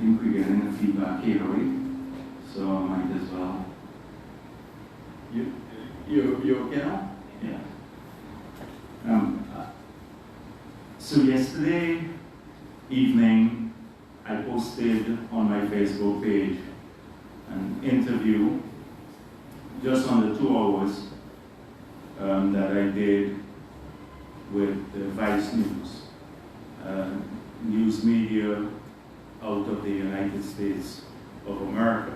think we're getting the feedback here, right? So I might as well. You okay now? Yeah. So yesterday evening, I posted on my Facebook page an interview just under 2 hours that I did with the Vice News, news media out of the United States of America.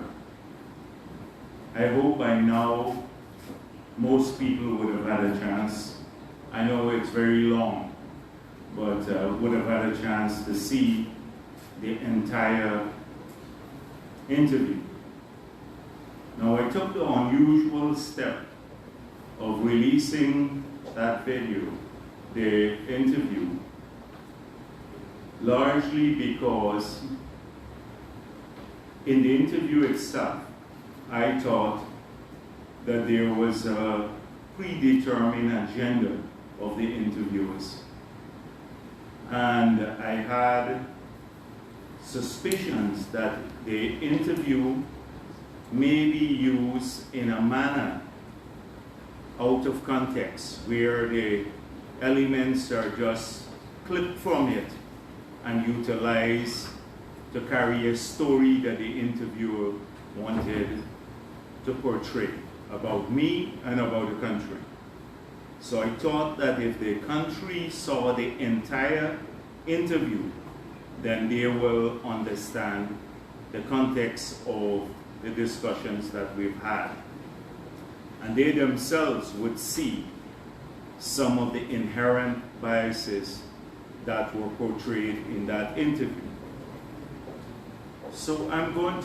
I hope by now most people would have had a chance. I know it's very long, but would have had a chance to see the entire interview. Now, I took the unusual step of releasing that video, the interview, largely because in the interview itself, I thought that there was a predetermined agenda of the interviewers. And I had suspicions that the interview may be used in a manner out of context, where the elements are just clipped from it and utilized to carry a story that the interviewer wanted to portray about me and about the country. So I thought that if the country saw the entire interview, then they will understand the context of the discussions that we've had. And they themselves would see some of the inherent biases that were portrayed in that interview. So I'm going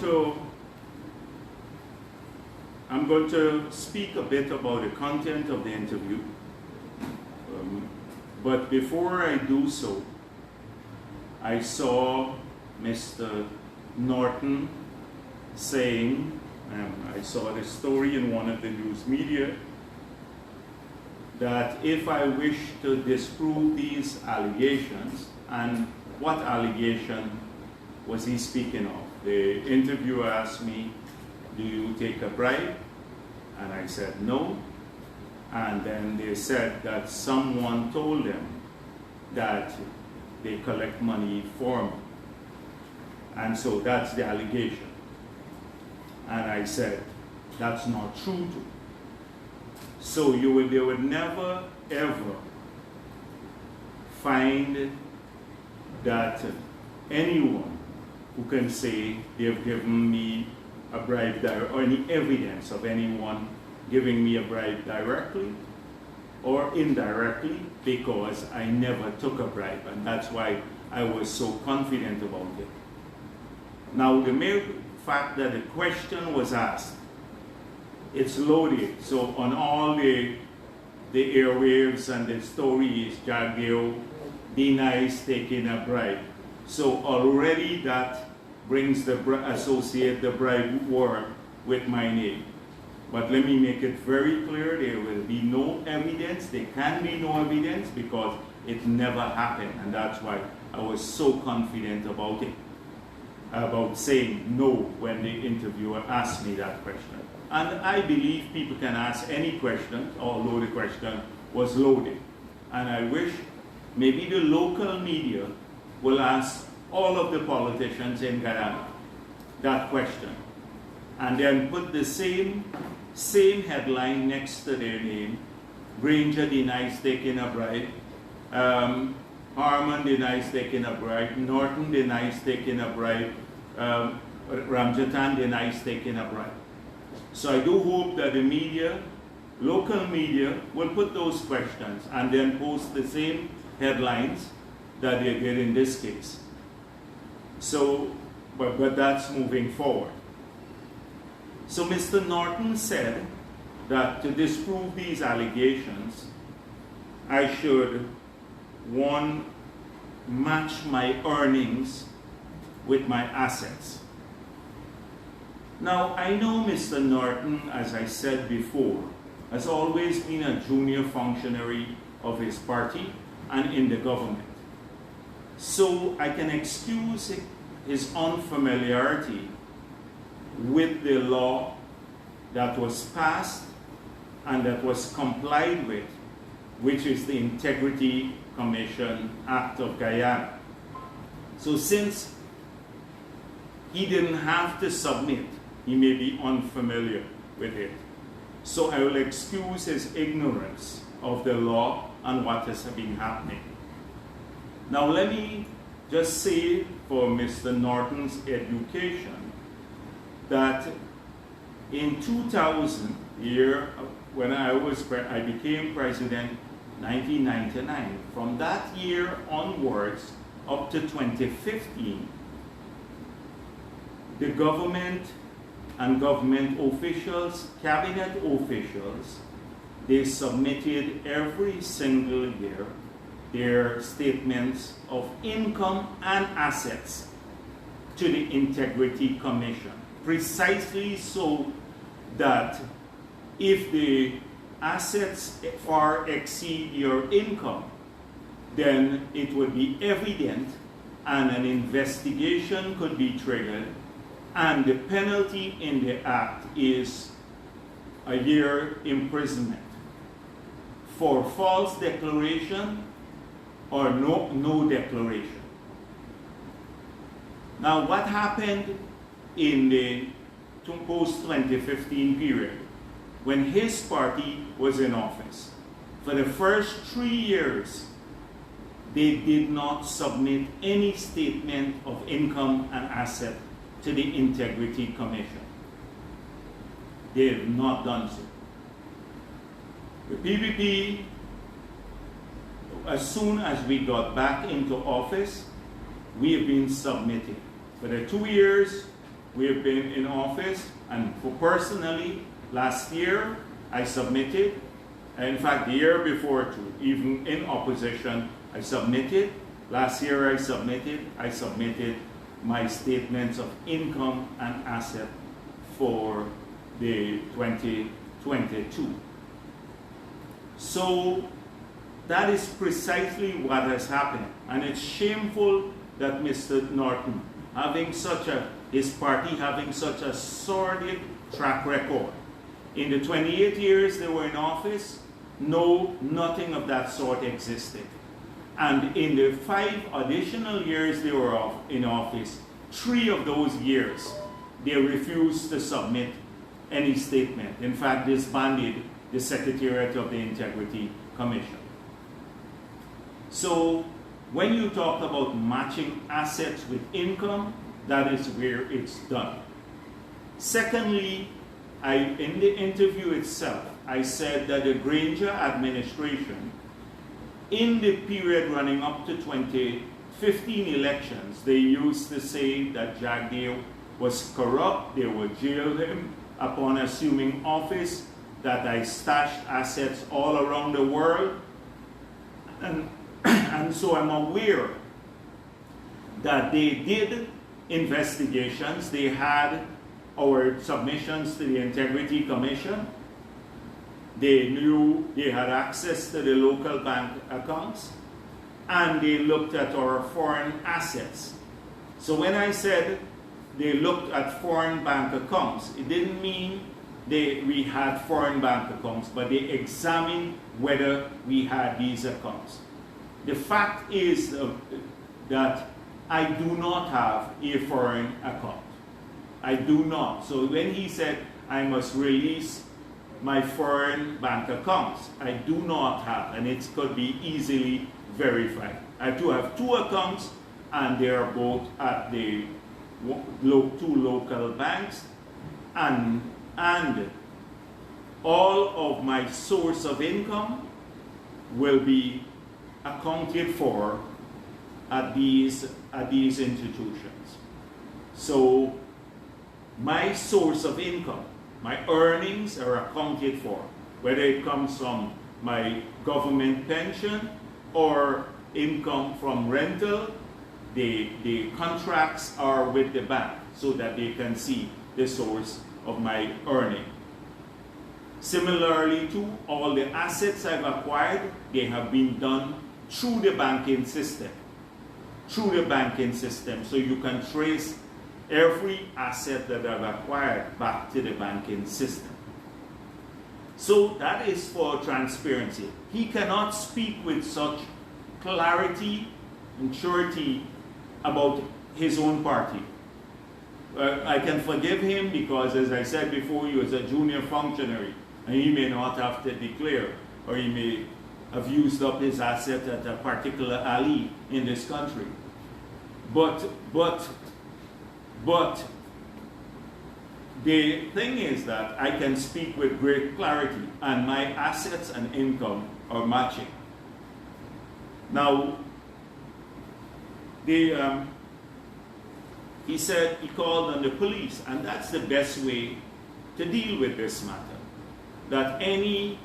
to speak a bit about the content of the interview. But before I do so, I saw Mr. Norton saying, I saw the story in one of the news media, that if I wish to disprove these allegations, and what allegation was he speaking of? The interviewer asked me, do you take a bribe? And I said no. And then they said that someone told them that they collect money for me. And so that's the allegation. And I said, that's not true. So they would never, ever find that anyone who can say they've given me a bribe, or any evidence of anyone giving me a bribe directly or indirectly, because I never took a bribe, and that's why I was so confident about it. Now, the mere fact that the question was asked, it's loaded. So on all the airwaves and the stories, Jagdeo denies taking a bribe. So already that brings associate the bribe word with my name. But let me make it very clear, there will be no evidence, there can be no evidence, because it never happened. And that's why I was so confident about it, about saying no when the interviewer asked me that question. And I believe people can ask any question, although the question was loaded. And I wish maybe the local media will ask all of the politicians in Guyana that question, and then put the same headline next to their name. Granger denies taking a bribe, Harman denies taking a bribe, Norton denies taking a bribe, Ramjatan denies taking a bribe. So I do hope that the media, local media, will put those questions and then post the same headlines that they did in this case. So, but that's moving forward. So Mr. Norton said that to disprove these allegations, I should, one, match my earnings with my assets. Now, I know Mr. Norton, as I said before, has always been a junior functionary of his party and in the government. So I can excuse his unfamiliarity with the law that was passed and that was complied with, which is the Integrity Commission Act of Guyana. So since he didn't have to submit, he may be unfamiliar with it. So I will excuse his ignorance of the law and what has been happening. Now let me just say for Mr. Norton's education that in 2000, year when I became president, 1999. From that year onwards up to 2015, the government and government officials, cabinet officials, they submitted every single year their statements of income and assets to the Integrity Commission, precisely so that if the assets far exceed your income, then it would be evident and an investigation could be triggered, and the penalty in the act is a year imprisonment for false declaration or no declaration. Now what happened in the post-2015 period when his party was in office? For the first 3 years, they did not submit any statement of income and asset to the Integrity Commission. They have not done so. The PPP, as soon as we got back into office, we have been submitting. For the 2 years we have been in office, and for personally, last year I submitted, in fact the year before too, even in opposition, I submitted. Last year I submitted my statements of income and asset for the 2022. So that is precisely what has happened, and it's shameful that Mr. Norton, his party having such a sordid track record. In the 28 years they were in office, nothing of that sort existed. And in the 5 additional years they were in office, 3 of those years, they refused to submit any statement. In fact, disbanded the Secretariat of the Integrity Commission. So when you talk about matching assets with income, that is where it's done. Secondly, in the interview itself, I said that the Granger administration, in the period running up to 2015 elections, they used to say that Jack Day was corrupt, they would jail him upon assuming office, that I stashed assets all around the world. And so I'm aware that they did investigations. They had our submissions to the Integrity Commission. They knew they had access to the local bank accounts, and they looked at our foreign assets. So when I said they looked at foreign bank accounts, it didn't mean we had foreign bank accounts, but they examined whether we had these accounts. The fact is that I do not have a foreign account. I do not. So when he said I must release my foreign bank accounts, I do not have, and it could be easily verified. I do have 2 accounts, and they are both at the 2 local banks, and all of my source of income will be accounted for at these institutions. So my source of income, my earnings are accounted for, whether it comes from my government pension or income from rental. The contracts are with the bank so that they can see the source of my earning. Similarly to all the assets I've acquired, they have been done through the banking system, through the banking system, so you can trace every asset that I've acquired back to the banking system. So that is for transparency. He cannot speak with such clarity and surety about his own party. I can forgive him because, as I said before, he was a junior functionary and he may not have to declare, or he may have used up his asset at a particular alley in this country. But the thing is that I can speak with great clarity and my assets and income are matching. Now, he said he called on the police, and that's the best way to deal with this matter. That any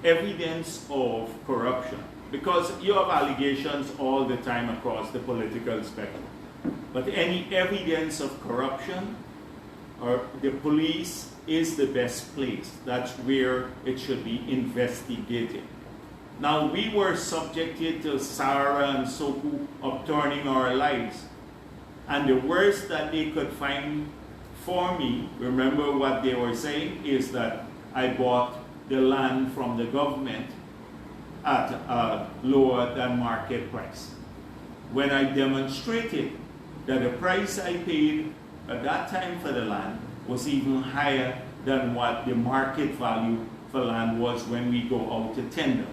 evidence of corruption, because you have allegations all the time across the political spectrum, but any evidence of corruption, or the police is the best place. That's where it should be investigated. Now, we were subjected to Sahara and Soko upturning our lives. And the worst that they could find for me, remember what they were saying, is that I bought the land from the government at a lower than market price. When I demonstrated that the price I paid at that time for the land was even higher than what the market value for land was when we go out to tender.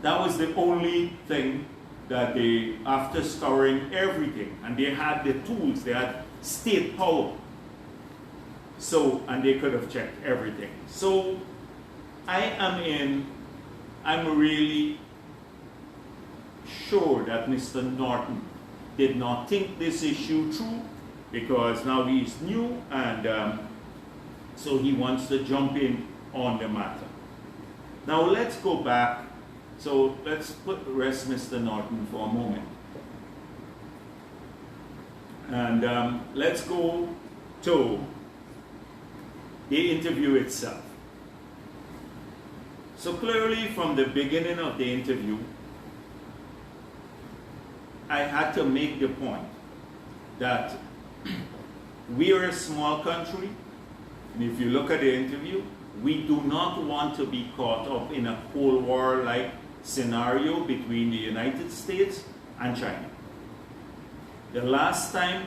That was the only thing that they, after scouring everything, and they had the tools, they had state power. So, and they could have checked everything. So, I'm really sure that Mr. Norton did not think this issue through, because now he's new, and so he wants to jump in on the matter. Now let's go back. So let's rest Mr. Norton for a moment. And let's go to the interview itself. So clearly from the beginning of the interview, I had to make the point that we are a small country, and if you look at the interview, we do not want to be caught up in a Cold War-like scenario between the United States and China. The last time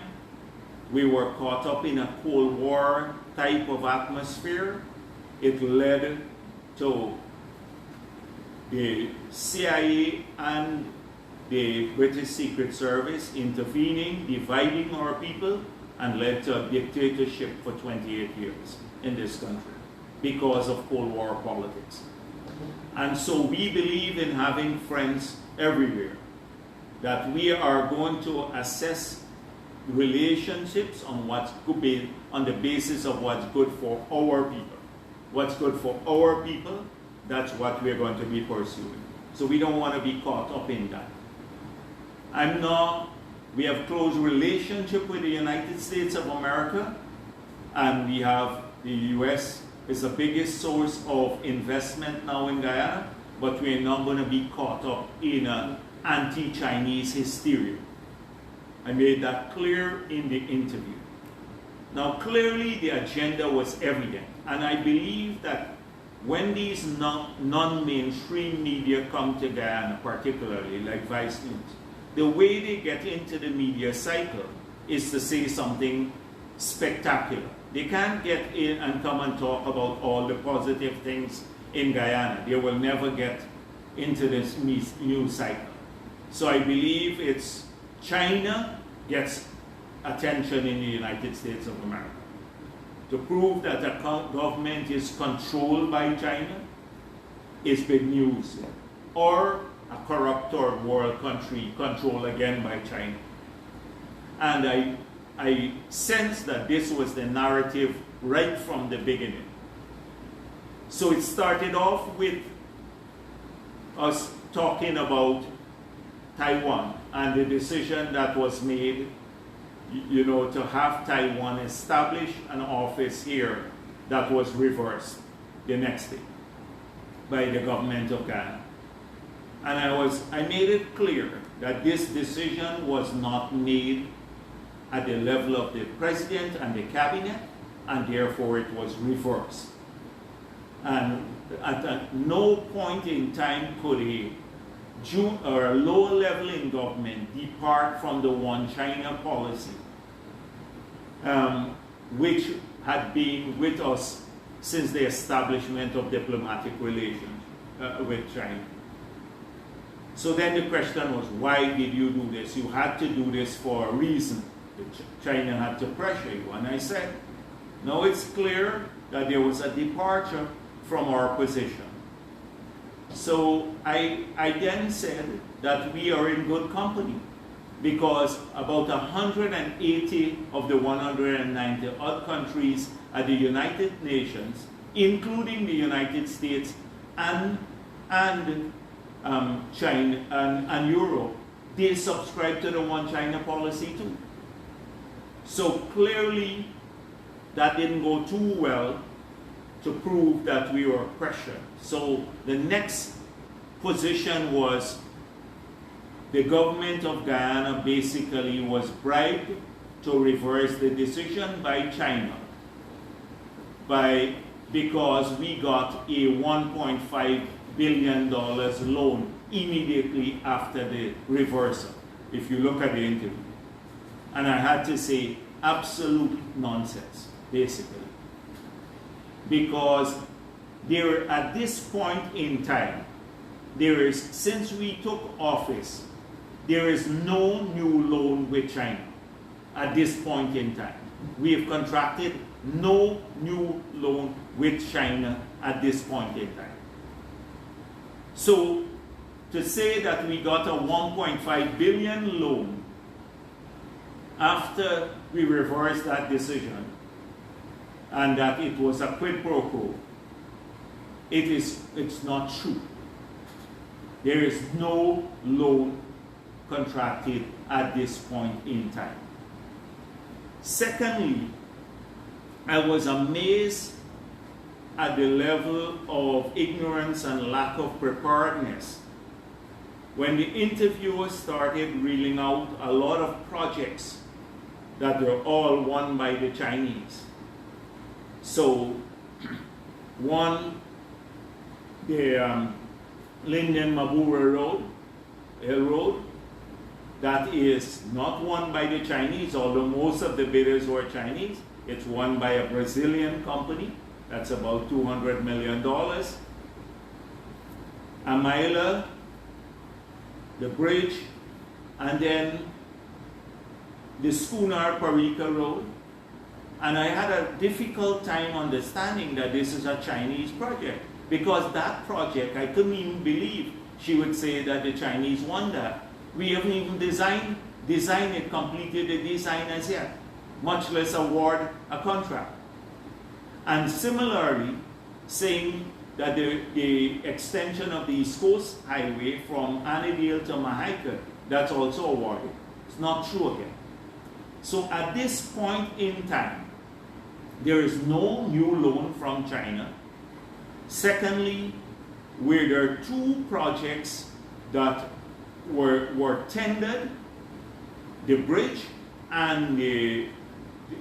we were caught up in a Cold War type of atmosphere, it led to the CIA and the British Secret Service intervening, dividing our people, and led to a dictatorship for 28 years in this country because of Cold War politics. And so we believe in having friends everywhere, that we are going to assess relationships on what's good be, on the basis of what's good for our people. What's good for our people, that's what we're going to be pursuing. So we don't want to be caught up in that. We have close relationship with the United States of America, and we have the US is the biggest source of investment now in Guyana, but we're not going to be caught up in an anti-Chinese hysteria. I made that clear in the interview. Now clearly the agenda was evident, and I believe that when these non-mainstream media come to Guyana, particularly like Vice News, the way they get into the media cycle is to say something spectacular. They can't get in and come and talk about all the positive things in Guyana. They will never get into this news cycle. So I believe it's China gets attention in the United States of America. To prove that a government is controlled by China is big news. Or a corrupt third world country controlled again by China. And I sense that this was the narrative right from the beginning. So it started off with us talking about Taiwan and the decision that was made, you know, to have Taiwan establish an office here that was reversed the next day by the government of Ghana. And I made it clear that this decision was not made at the level of the president and the cabinet, and therefore it was reversed. And at no point in time could a lower level in government depart from the One China policy, which had been with us since the establishment of diplomatic relations with China. So then the question was, why did you do this? You had to do this for a reason. China had to pressure you. And I said, now it's clear that there was a departure from our position. So I then said that we are in good company, because about 180 of the 190 odd countries at the United Nations, including the United States and China and Europe, they subscribe to the One China policy too. So clearly that didn't go too well to prove that we were pressured. So the next position was the government of Guyana basically was bribed to reverse the decision by China because we got a $1.5 billion loan immediately after the reversal, if you look at the interview. And I had to say, absolute nonsense, basically. Because there, at this point in time, there is, since we took office, there is no new loan with China at this point in time. We have contracted no new loan with China at this point in time. So to say that we got a 1.5 billion loan after we reversed that decision and that it was a quid pro quo, it's not true. There is no loan contracted at this point in time. Secondly, I was amazed at the level of ignorance and lack of preparedness when the interviewers started reeling out a lot of projects that were all won by the Chinese. So, one, the Linden Mabura Hill Road, that is not won by the Chinese, although most of the bidders were Chinese. It's won by a Brazilian company. That's about $200 million. Amila, the bridge, and then the Schooner Parika Road. And I had a difficult time understanding that this is a Chinese project, because that project, I couldn't even believe she would say that the Chinese won that. We haven't even designed it, completed the design as yet, much less award a contract. And similarly, saying that the extension of the East Coast Highway from Annandale to Mahaica, that's also awarded. It's not true again. So at this point in time, there is no new loan from China. Secondly, where there are two projects that were tendered, the bridge and the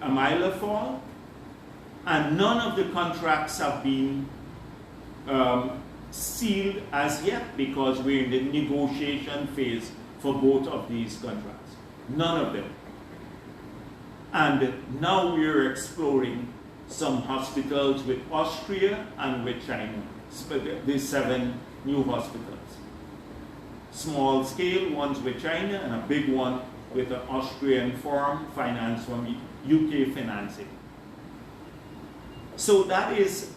Amila Fall, and none of the contracts have been sealed as yet, because we're in the negotiation phase for both of these contracts. None of them. And now we're exploring some hospitals with Austria and with China, these 7 new hospitals. Small scale ones with China and a big one with an Austrian firm financed from UK financing. So that is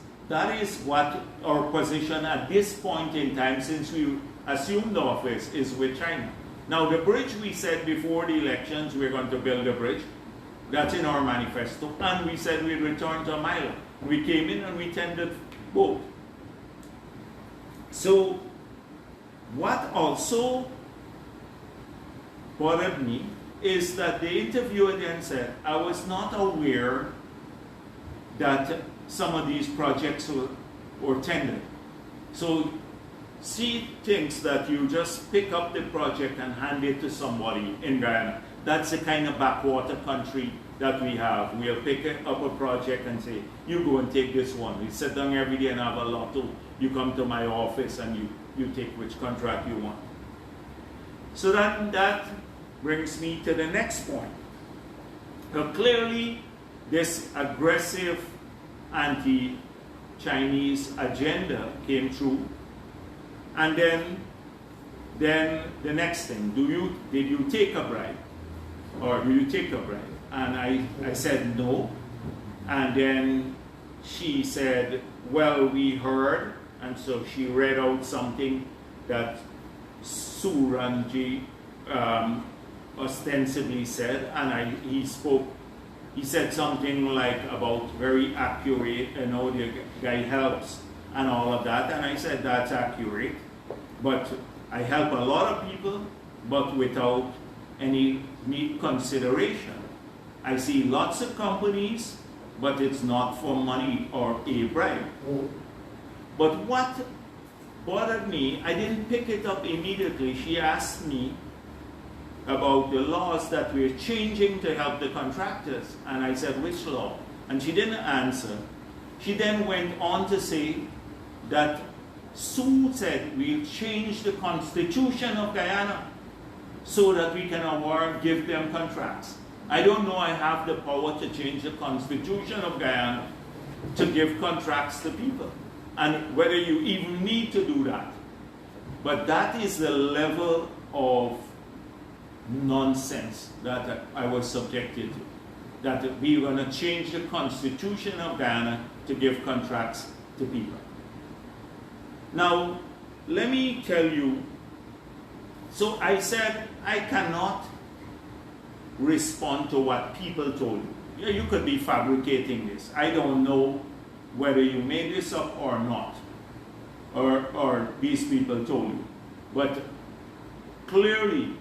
what our position at this point in time, since we assumed office, is with China. Now the bridge, we said before the elections we're going to build a bridge. That's in our manifesto. And we said we'd return to Amila. We came in and we tendered both. So what also bothered me is that the interviewer then said, I was not aware that some of these projects were tendered. So she thinks that you just pick up the project and hand it to somebody in Guyana. That's the kind of backwater country that we have. We'll pick up a project and say, you go and take this one. We sit down every day and have a lotto. You come to my office and you take which contract you want. So that brings me to the next point. Now clearly, this aggressive anti-Chinese agenda came through. And then the next thing, did you take a bribe? Or do you take a bribe? And I said no. And then she said, well, we heard. And so she read out something that Suranji ostensibly said. And he said something like about very accurate, the guy helps and all of that. And I said, that's accurate. But I help a lot of people, but without any consideration. I see lots of companies, but it's not for money or a bribe. But what bothered me, I didn't pick it up immediately. She asked me about the laws that we're changing to help the contractors. And I said, which law? And she didn't answer. She then went on to say that Sue said we'll change the constitution of Guyana so that we can give them contracts. I don't know I have the power to change the constitution of Guyana to give contracts to people, and whether you even need to do that. But that is the level of nonsense that I was subjected to. That we were going to change the constitution of Guyana to give contracts to people. Now, let me tell you, so I said I cannot respond to what people told you. Yeah, you could be fabricating this. I don't know whether you made this up or not, or these people told you. But clearly,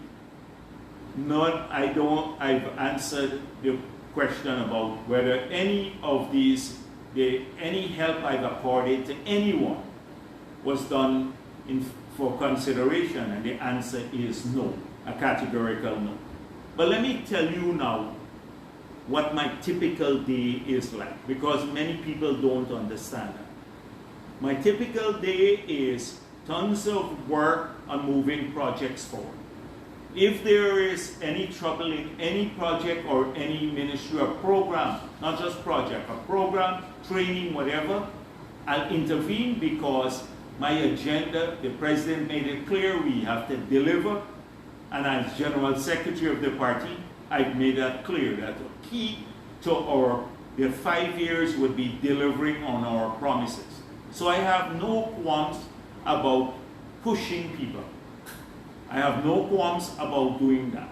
I've answered the question about whether any of these, any help I've accorded to anyone was done for consideration, and the answer is no, a categorical no. But let me tell you now what my typical day is like, because many people don't understand that. My typical day is tons of work on moving projects forward. If there is any trouble in any project or any ministry or program, not just project, a program, training, whatever, I'll intervene because my agenda, the president made it clear we have to deliver. And as General Secretary of the party, I've made that clear that the key to the 5 years would be delivering on our promises. So I have no qualms about pushing people. I have no qualms about doing that.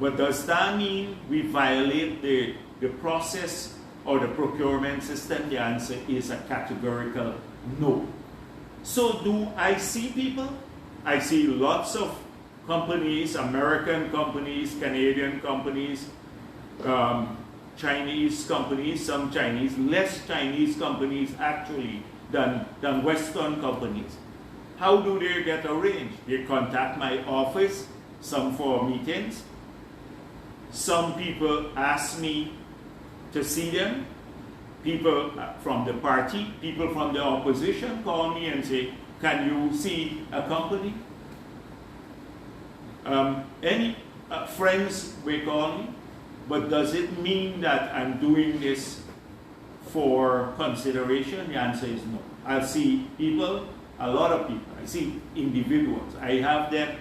But does that mean we violate the process or the procurement system? The answer is a categorical no. So do I see people? I see lots of companies, American companies, Canadian companies, Chinese companies, some Chinese, less Chinese companies actually than Western companies. How do they get arranged? They contact my office, some for meetings. Some people ask me to see them. People from the party, people from the opposition call me and say, can you see a company? Any friends will call me, but does it mean that I'm doing this for consideration? The answer is no. I'll see people, a lot of people. I see individuals. I have them,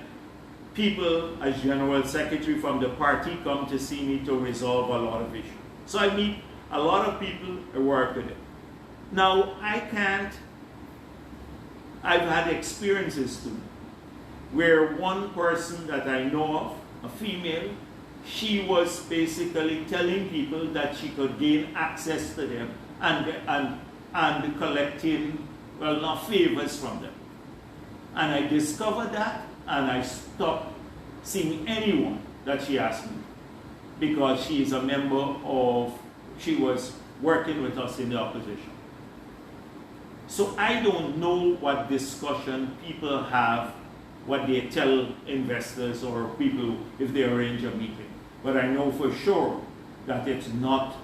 people as General Secretary from the party come to see me to resolve a lot of issues. So I meet a lot of people, I work with it. Now, I've had experiences too, where one person that I know of, a female, she was basically telling people that she could gain access to them and collecting, well, not favors from them. And I discovered that, and I stopped seeing anyone that she asked me, because she is a member of, she was working with us in the opposition. So I don't know what discussion people have, what they tell investors or people if they arrange a meeting. But I know for sure that it's not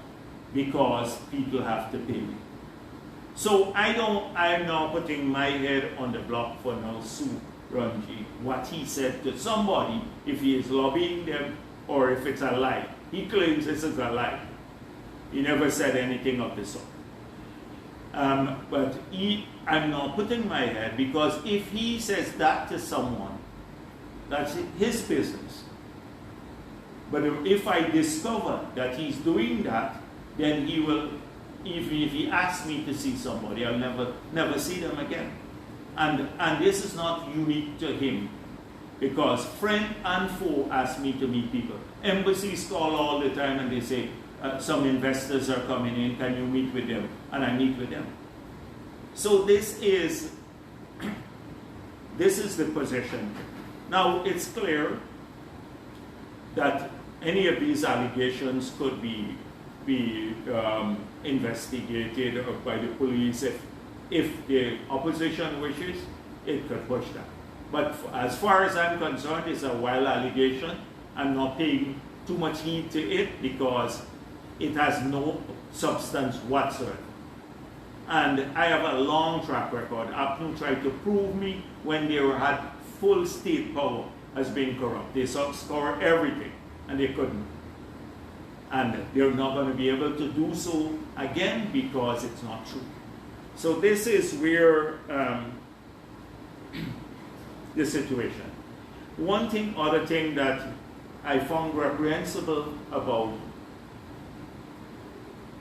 because people have to pay me. So I'm now putting my head on the block for now Sue Runji, what he said to somebody, if he is lobbying them or if it's a lie. He claims this is a lie. He never said anything of the sort. But I'm now putting my head, because if he says that to someone, that's his business. But if I discover that he's doing that, then he will, even if he asks me to see somebody, I'll never see them again. And this is not unique to him, because friend and foe ask me to meet people. Embassies call all the time and they say, some investors are coming in, can you meet with them? And I meet with them. So this is the position. Now it's clear that any of these allegations could be investigated by the police. If the opposition wishes, it could push that. But as far as I'm concerned, it's a wild allegation. I'm not paying too much heed to it because it has no substance whatsoever. And I have a long track record. APNU tried to prove me when they had full state power as being corrupt. They score everything, and they couldn't. And they're not going to be able to do so again because it's not true. So this is where the situation. Other thing that I found reprehensible about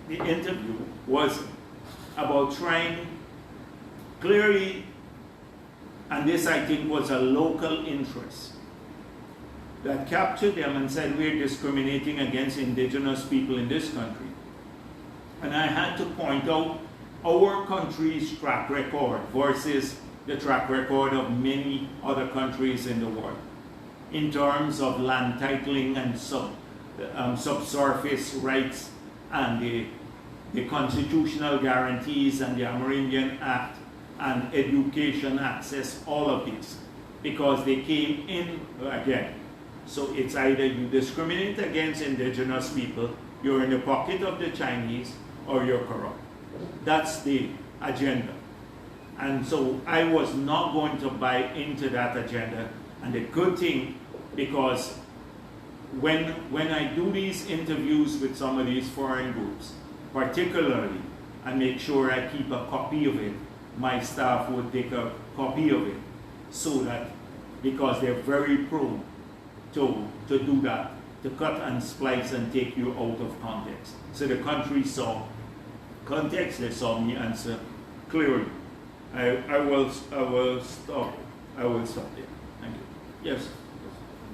the interview was about trying clearly, and this I think was a local interest, that captured them and said we're discriminating against indigenous people in this country. And I had to point out our country's track record versus the track record of many other countries in the world in terms of land titling and subsurface rights and the constitutional guarantees and the Amerindian Act and education access, all of these, because they came in again. So it's either you discriminate against indigenous people, you're in the pocket of the Chinese, or you're corrupt. That's the agenda. And so I was not going to buy into that agenda. And the good thing, because when I do these interviews with some of these foreign groups, particularly, I make sure I keep a copy of it. My staff would take a copy of it, so that, because they're very prone to do that, to cut and splice and take you out of context. So the country saw context, they saw me answer clearly. I will stop there. Thank you. Yes.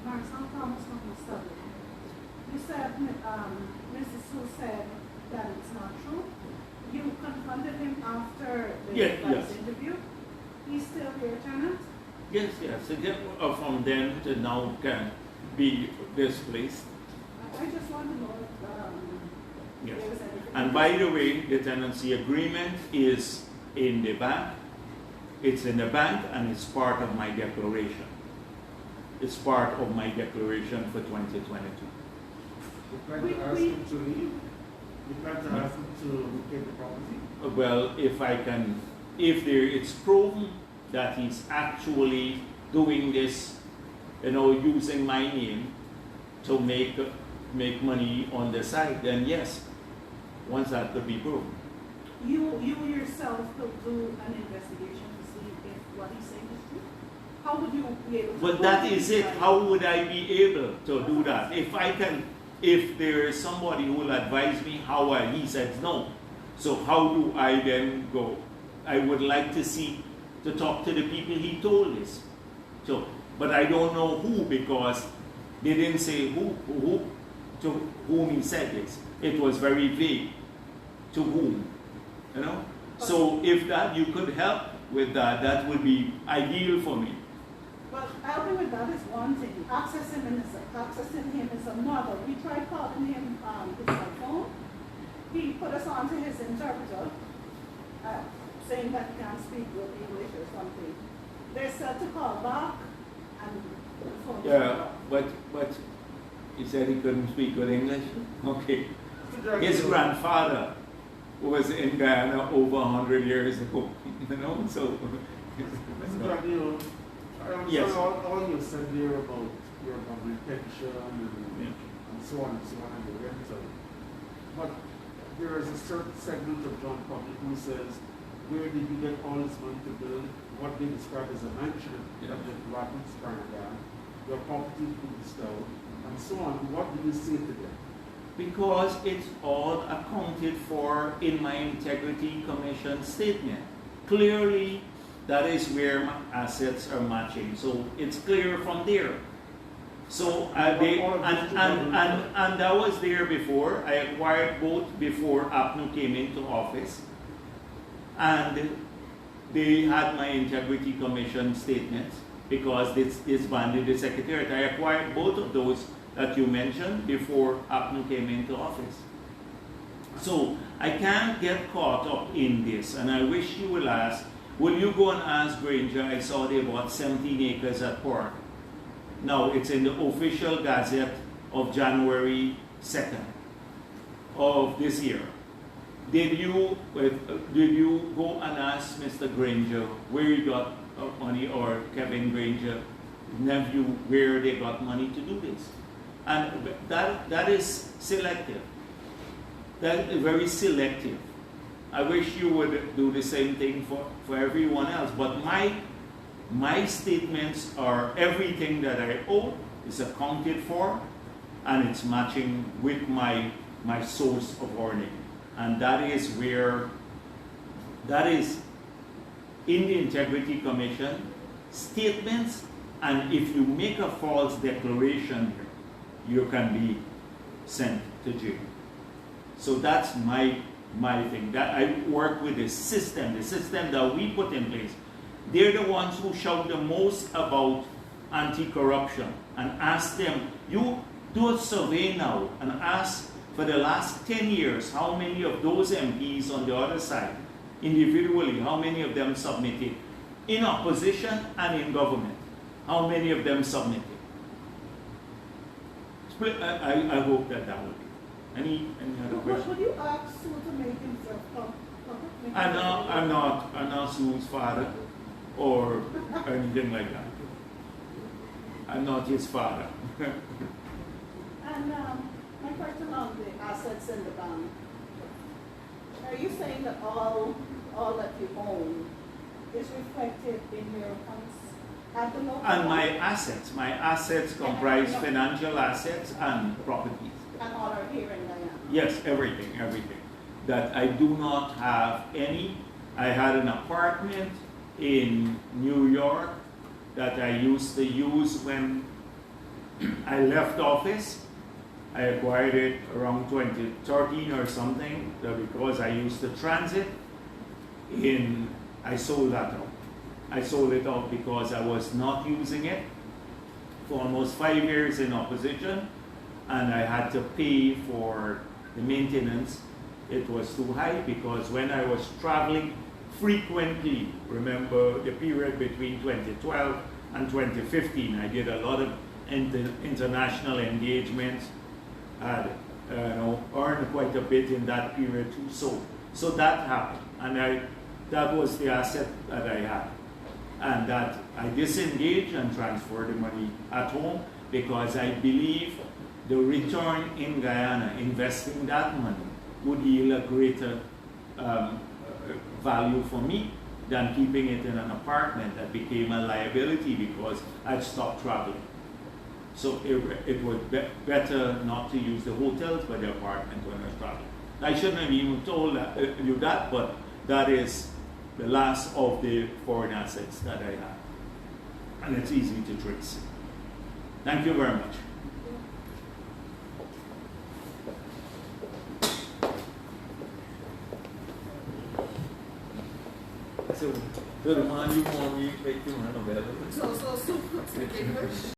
Mark, some comments from the study. You said, Mrs. Sue said that it's not true. You confronted him after the Yes. interview. He's still your tenant? Yes. So from then to now can be displaced. I just want to know if Yes. there was anything. And by the way, the tenancy agreement is in the bank. It's in the bank and it's part of my declaration. It's part of my declaration for 2022. You plan to ask him to leave? You plan to ask him to vacate the property? Well, if it's proven that he's actually doing this, using my name to make money on the side, then yes, once that could be proven. You yourself could do an investigation to see if what he's saying is true. How would you be able to? But that is it. How would I be able to do that? If there is somebody who will advise me he said no. So how do I then go? I would like to talk to the people he told this. So, but I don't know who, because they didn't say who to whom he said this. It was very vague. To whom? So if you could help with that, that would be ideal for me. Well, helping with that is one thing. Accessing him is another. We tried calling him his cell phone. He put us onto his interpreter. saying that he can't speak good English or something. They said to call back and the phone shut Yeah, off. but he said he couldn't speak good English. Okay. Mr. His Jackson, grandfather was in Guyana over 100 years ago. You know, so. Mr. Jackson, I understand Yes. all you said there about your retention Yeah. and so on and so on and the rental. But there is a certain segment of John Public who says, where did you get all this money to build what they describe as a mansion Yeah. that the Rockets burned down, your property being stole, and so on? What do you say to them? Because it's all accounted for in my Integrity Commission statement. Clearly, that is where my assets are matching. So it's clear from there. So and that was there before. I acquired both before APNU came into office. And they had my Integrity Commission statements because this disbanded the Secretariat. I acquired both of those that you mentioned before APNU came into office. So I can't get caught up in this, and I wish you will ask, will you go and ask Granger? I saw they bought 17 acres at Port. Now it's in the official gazette of January 2nd of this year. Did you go and ask Mr. Granger where he got money, or Kevin Granger, nephew, where they got money to do this? And that is selective. That is very selective. I wish you would do the same thing for everyone else. But my statements are everything that I owe is accounted for, and it's matching with my source of earning. And that is where, that is in the Integrity Commission statements, and if you make a false declaration here, you can be sent to jail. So that's my thing. That I work with the system that we put in place. They're the ones who shout the most about anti-corruption, and ask them, you do a survey now and ask for the last 10 years, how many of those MPs on the other side, individually, how many of them submitted? In opposition and in government, how many of them submitted? I hope that will be. Any other questions? Would you ask Sue to make himself public? I'm not Sue's father or anything like that. I'm not his father. And my question on the assets in the bank. Are you saying that all that you own is reflected in your accounts at the local And bank? my assets comprise financial assets and properties. And all are here in Guyana? Yes, everything. That I do not have any. I had an apartment in New York that I used to use when I left office. I acquired it around 2013 or something, because I used to transit. I sold that out. I sold it out because I was not using it for almost 5 years in opposition, and I had to pay for the maintenance. It was too high because when I was traveling frequently, remember the period between 2012 and 2015, I did a lot of international engagements. I earned quite a bit in that period too. So that happened, and that was the asset that I had, and that I disengaged and transferred the money at home because I believe the return in Guyana, investing that money, would yield a greater value for me than keeping it in an apartment that became a liability because I'd stopped traveling. So it was better not to use the hotels but the apartment when I was traveling. I shouldn't have even told you that, but that is the last of the foreign assets that I have. And it's easy to trace. Thank you very much. So, the man you want me to make you run a better. So Sue puts the English